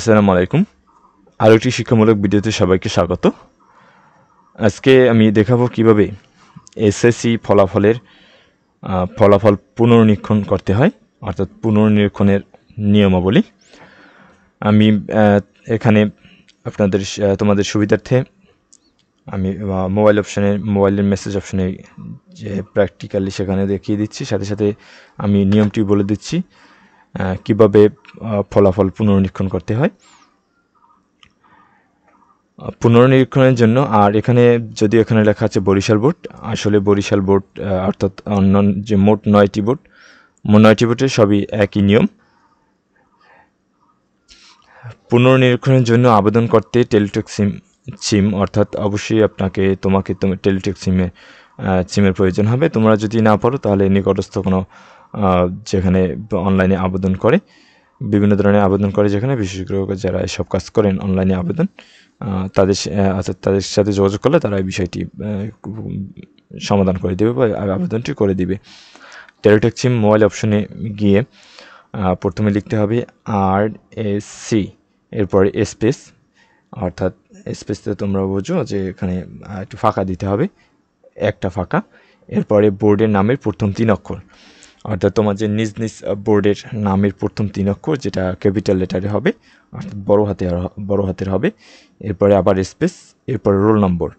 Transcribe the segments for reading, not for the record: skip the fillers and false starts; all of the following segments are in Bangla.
আসসালামু আলাইকুম। আরও একটি শিক্ষামূলক ভিডিওতে সবাইকে স্বাগত। আজকে আমি দেখাবো কিভাবে এসএসসি ফলাফল পুনর্নিরীক্ষণ করতে হয়, অর্থাৎ পুনর্নিরীক্ষণের নিয়মাবলী। আমি এখানে তোমাদের সুবিধার্থে আমি মোবাইলের মেসেজ অপশানে যে প্র্যাকটিক্যালি সেখানে দেখিয়ে দিচ্ছি, সাথে সাথে আমি নিয়মটি বলে দিচ্ছি কিভাবে ফলাফল পুনর্নিরীক্ষণ করতে হয় পুনর্নিরীক্ষণের জন্য। আর এখানে লেখা আছে বরিশাল বোর্ড, আসলে বরিশাল বোর্ড অর্থাৎ অন্য যে মোট 9টি বোর্ডের সবই একই নিয়ম। পুনর্নিরীক্ষণের জন্য আবেদন করতে টেলিটক সিম অর্থাৎ অবশ্যই তোমাকে টেলিটক সিমের প্রয়োজন হবে। তোমরা যদি না পারো তাহলে নিকটস্থ কোনো যেখানে অনলাইনে আবেদন করে, বিভিন্ন ধরনের আবেদন করে, যেখানে বিশেষ করে যারা এসব কাজ করেন অনলাইনে আবেদন, তাদের সাথে যোগাযোগ করলে তারা এই বিষয়টি সমাধান করে দেবে বা আবেদনটি করে দিবে। টেলিটক সিম মোবাইল অপশনে গিয়ে প্রথমে লিখতে হবে RSC, এরপরে স্পেস, অর্থাৎ স্পেসতে তোমরা বোঝো যে এখানে একটু ফাঁকা দিতে হবে, একটা ফাঁকা। এরপরে বোর্ডের নামের প্রথম 3 অক্ষর, অর্থাৎ তোমার যে নিজ বোর্ডের নামের প্রথম 3 অক্ষর, যেটা ক্যাপিটাল লেটারে হবে অর্থাৎ বড় হাতের হবে। এরপরে আবার স্পেস, এরপরে রোল নম্বর।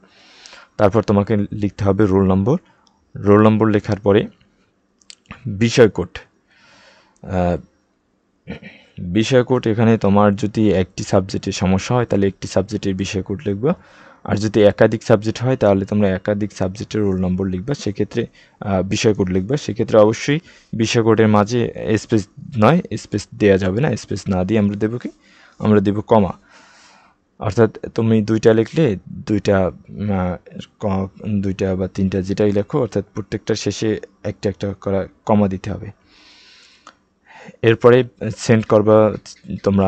তারপর তোমাকে লিখতে হবে রোল নম্বর লেখার পরে বিষয় কোড। এখানে তোমার যদি একটি সাবজেক্টের সমস্যা হয় তাহলে একটি সাবজেক্টের বিষয় কোড লিখবা, আর যদি একাধিক সাবজেক্ট হয় তাহলে তোমরা একাধিক সাবজেক্টের রোল নম্বর লিখবা, সেক্ষেত্রে বিষয় কোড লিখবা। সেক্ষেত্রে অবশ্যই বিষয় কোডের মাঝে স্পেস দেওয়া যাবে না। স্পেস না দিয়ে আমরা দেব কমা, অর্থাৎ তুমি 2টা লিখলে 2টা বা 3টা যেটাই লেখো, অর্থাৎ প্রত্যেকটার শেষে একটা করা কমা দিতে হবে। এরপরে সেন্ড করবা তোমরা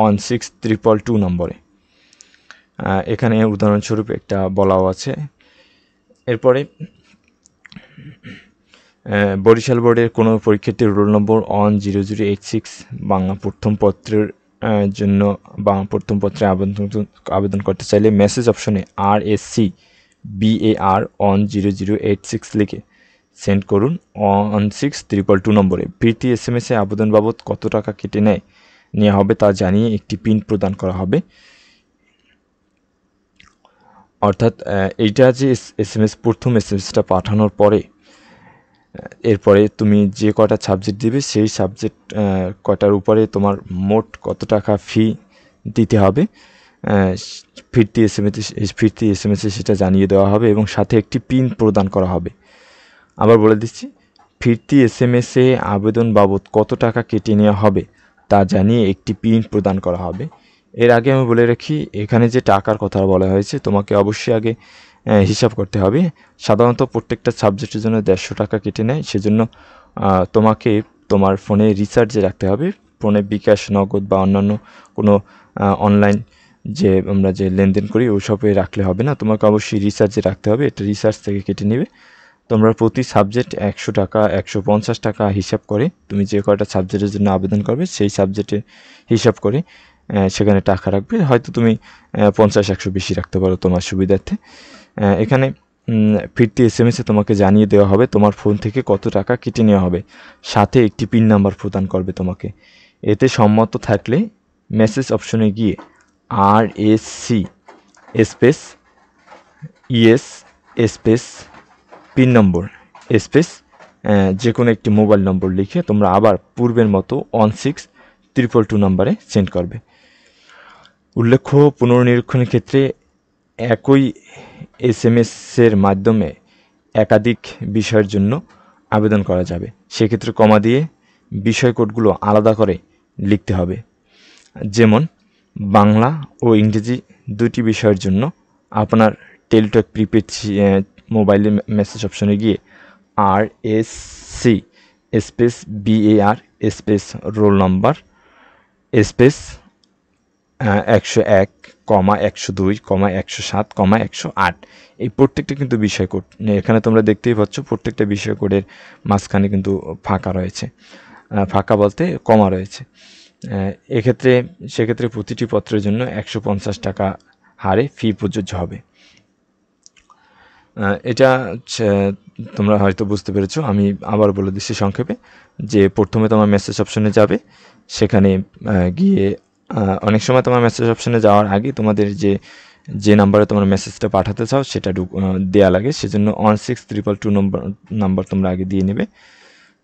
16222 নম্বরে। এখানে উদাহরণস্বরূপ একটা বলাও আছে। এরপরে বরিশাল বোর্ডের কোনো পরীক্ষার্থীর রোল নম্বর 10086 বাংলা প্রথম পত্রের জন্য প্রথম পত্রে আবেদন করতে চাইলে মেসেজ অপশনে RSC BAR 10086 লিখে সেন্ড করুন 16222 নম্বরে। প্রীতি SMS আবেদন বাবদ কত টাকা কেটে নেওয়া হবে তা জানিয়ে একটি পিন প্রদান করা হবে। অর্থাৎ এইটা যে প্রথম SMS-টা পাঠানোর পরে এরপরে তুমি যে কটা সাবজেক্ট দিবে সেই সাবজেক্ট কটার উপরে তোমার মোট কত টাকা ফি দিতে হবে ফিরতি SMS-এ সেটা জানিয়ে দেওয়া হবে এবং সাথে একটি পিন প্রদান করা হবে। আবার বলে দিচ্ছি, ফিরতি SMS-এ আবেদন বাবদ কত টাকা কেটে নেওয়া হবে তা জানিয়ে একটি পিন প্রদান করা হবে। এর আগে আমি বলে রাখি, এখানে যে টাকার কথা বলা হয়েছে তোমাকে অবশ্যই আগে হিসাব করতে হবে। সাধারণত প্রত্যেকটা সাবজেক্টের জন্য 150 টাকা কেটে নেয়, সেজন্য তোমাকে তোমার ফোনে রিচার্জে রাখতে হবে। ফোনে বিকাশ, নগদ বা অন্যান্য কোনো অনলাইন আমরা যে লেনদেন করি ওসবে রাখলে হবে না, তোমাকে অবশ্যই রিচার্জে রাখতে হবে। এটা রিচার্জ থেকে কেটে নেবে। তোমরা প্রতি সাবজেক্ট 100 টাকা 150 টাকা হিসাব করে তুমি যে কয়টা সাবজেক্টের জন্য আবেদন করবে সেই সাবজেক্টের হিসাব করে সেখানে টাকা রাখবে। হয়তো তুমি 50-100 বেশি রাখতে পারো তোমার সুবিধার্থে। এখানে ফিরতি SMS-এ তোমাকে জানিয়ে দেওয়া হবে তোমার ফোন থেকে কত টাকা কেটে নেওয়া হবে, সাথে একটি পিন নাম্বার প্রদান করবে তোমাকে। এতে সম্মত থাকলে মেসেজ অপশনে গিয়ে RSC space ES space pin নম্বর স্পেস যে কোনো একটি মোবাইল নম্বর লিখে তোমরা আবার পূর্বের মতো 16222 নম্বরে সেন্ড করবে। উল্লেখ্য, পুনর্নিরীক্ষণের ক্ষেত্রে একই SMS-এর মাধ্যমে একাধিক বিষয়ের জন্য আবেদন করা যাবে। সেক্ষেত্রে কমা দিয়ে বিষয় কোডগুলো আলাদা করে লিখতে হবে। যেমন বাংলা ও ইংরেজি 2টি বিষয়ের জন্য আপনার টেলিটক প্রিপেড মোবাইলের মেসেজ অপশনে গিয়ে RSC space BAR space roll number space 101, 102, 107, 108 এই প্রত্যেকটা কিন্তু বিষয় কোড। এখানে তোমরা দেখতেই পাচ্ছ প্রত্যেকটা বিষয় কোডের মাঝখানে কিন্তু ফাঁকা রয়েছে, ফাঁকা বলতে কমা রয়েছে। সেক্ষেত্রে প্রতিটি পত্রের জন্য 150 টাকা হারে ফি প্রযোজ্য হবে। এটা তোমরা হয়তো বুঝতে পেরেছো। আমি আবার বলে দিচ্ছি সংক্ষেপে, যে প্রথমে তোমার মেসেজ অপশনে যাবে, সেখানে গিয়ে অনেক সময় তোমার মেসেজ অপশনে যাওয়ার আগে তোমাদের যে নাম্বারে তোমার মেসেজটা পাঠাতে চাও সেটা দেওয়া লাগে, সেজন্য 16322 নাম্বার তোমরা আগে দিয়ে নেবে,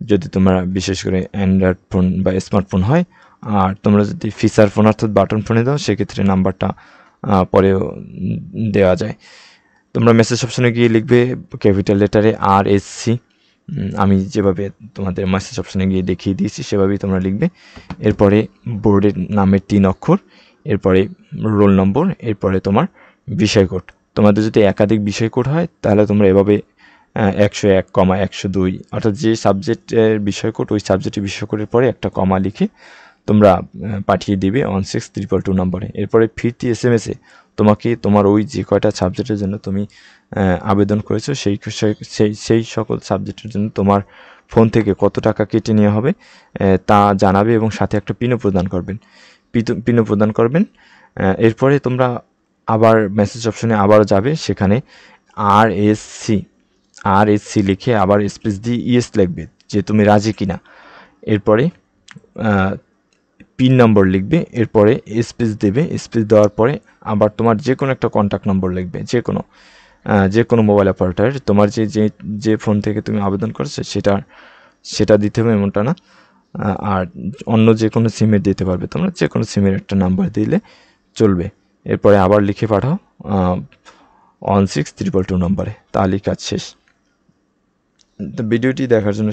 যদি তোমরা বিশেষ করে অ্যান্ড্রয়েড ফোন বা স্মার্টফোন হয়। আর তোমরা যদি ফিচার ফোন অর্থাৎ বাটন ফোনে দাও, সেক্ষেত্রে নাম্বারটা পরেও দেওয়া যায়। তোমরা মেসেজ অপশনে গিয়ে লিখবে ক্যাপিটাল লেটারে RSC, আমি যেভাবে তোমাদের মেসেজ অপশনে গিয়ে দেখিয়ে দিয়েছি সেভাবেই তোমরা লিখবে। এরপরে বোর্ডের নামের 3 অক্ষর, এরপরে রোল নম্বর, এরপরে তোমার বিষয় কোড। তোমাদের যদি একাধিক বিষয় কোড হয় তাহলে তোমরা এভাবে 101, 102, অর্থাৎ যে সাবজেক্টের বিষয় কোড ওই সাবজেক্টের বিষয় কোডের পরে একটা কমা লিখে তোমরা পাঠিয়ে দিবে 16322 নম্বরে। এরপরে ফিরতি SMS-এ তোমাকে তোমার ওই যে কয়টা সাবজেক্টের জন্য তুমি আবেদন করেছো সেই সকল সাবজেক্টের জন্য তোমার ফোন থেকে কত টাকা কেটে নেওয়া হবে তা জানাবে, এবং সাথে একটা পিনও প্রদান করবেন। এরপরে তোমরা আবার মেসেজ অপশনে আবার যাবে, সেখানে RSC লিখে আবার স্পেস দিয়ে ইয়েস লিখবে যে তুমি রাজি কিনা। এরপরে পিন নম্বর লিখবে, এরপরে স্পেস দেবে। স্পেস দেওয়ার পরে আবার তোমার যে কোনো একটা কন্ট্যাক্ট নম্বর লিখবে, যে কোনো মোবাইল অপারেটরের, তোমার যে ফোন থেকে তুমি আবেদন করছো সেটা দিতে হবে এমনটা না। আর অন্য যে কোনো সিমের দিতে পারবে, তোমরা যে কোনো সিমের একটা নাম্বার দিলে চলবে। এরপরে আবার লিখে পাঠাও 16322 নম্বরে, তাহলেই কাজ শেষ। তো ভিডিওটি দেখার জন্য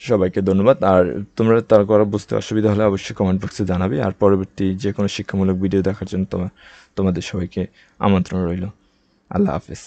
সবাইকে ধন্যবাদ। আর তোমরা তার করা বুঝতে অসুবিধা হলে অবশ্যই কমেন্ট বক্সে জানাবে। আর পরবর্তী যে কোনো শিক্ষামূলক ভিডিও দেখার জন্য তোমাদের সবাইকে আমন্ত্রণ রইল। আল্লাহ হাফেজ।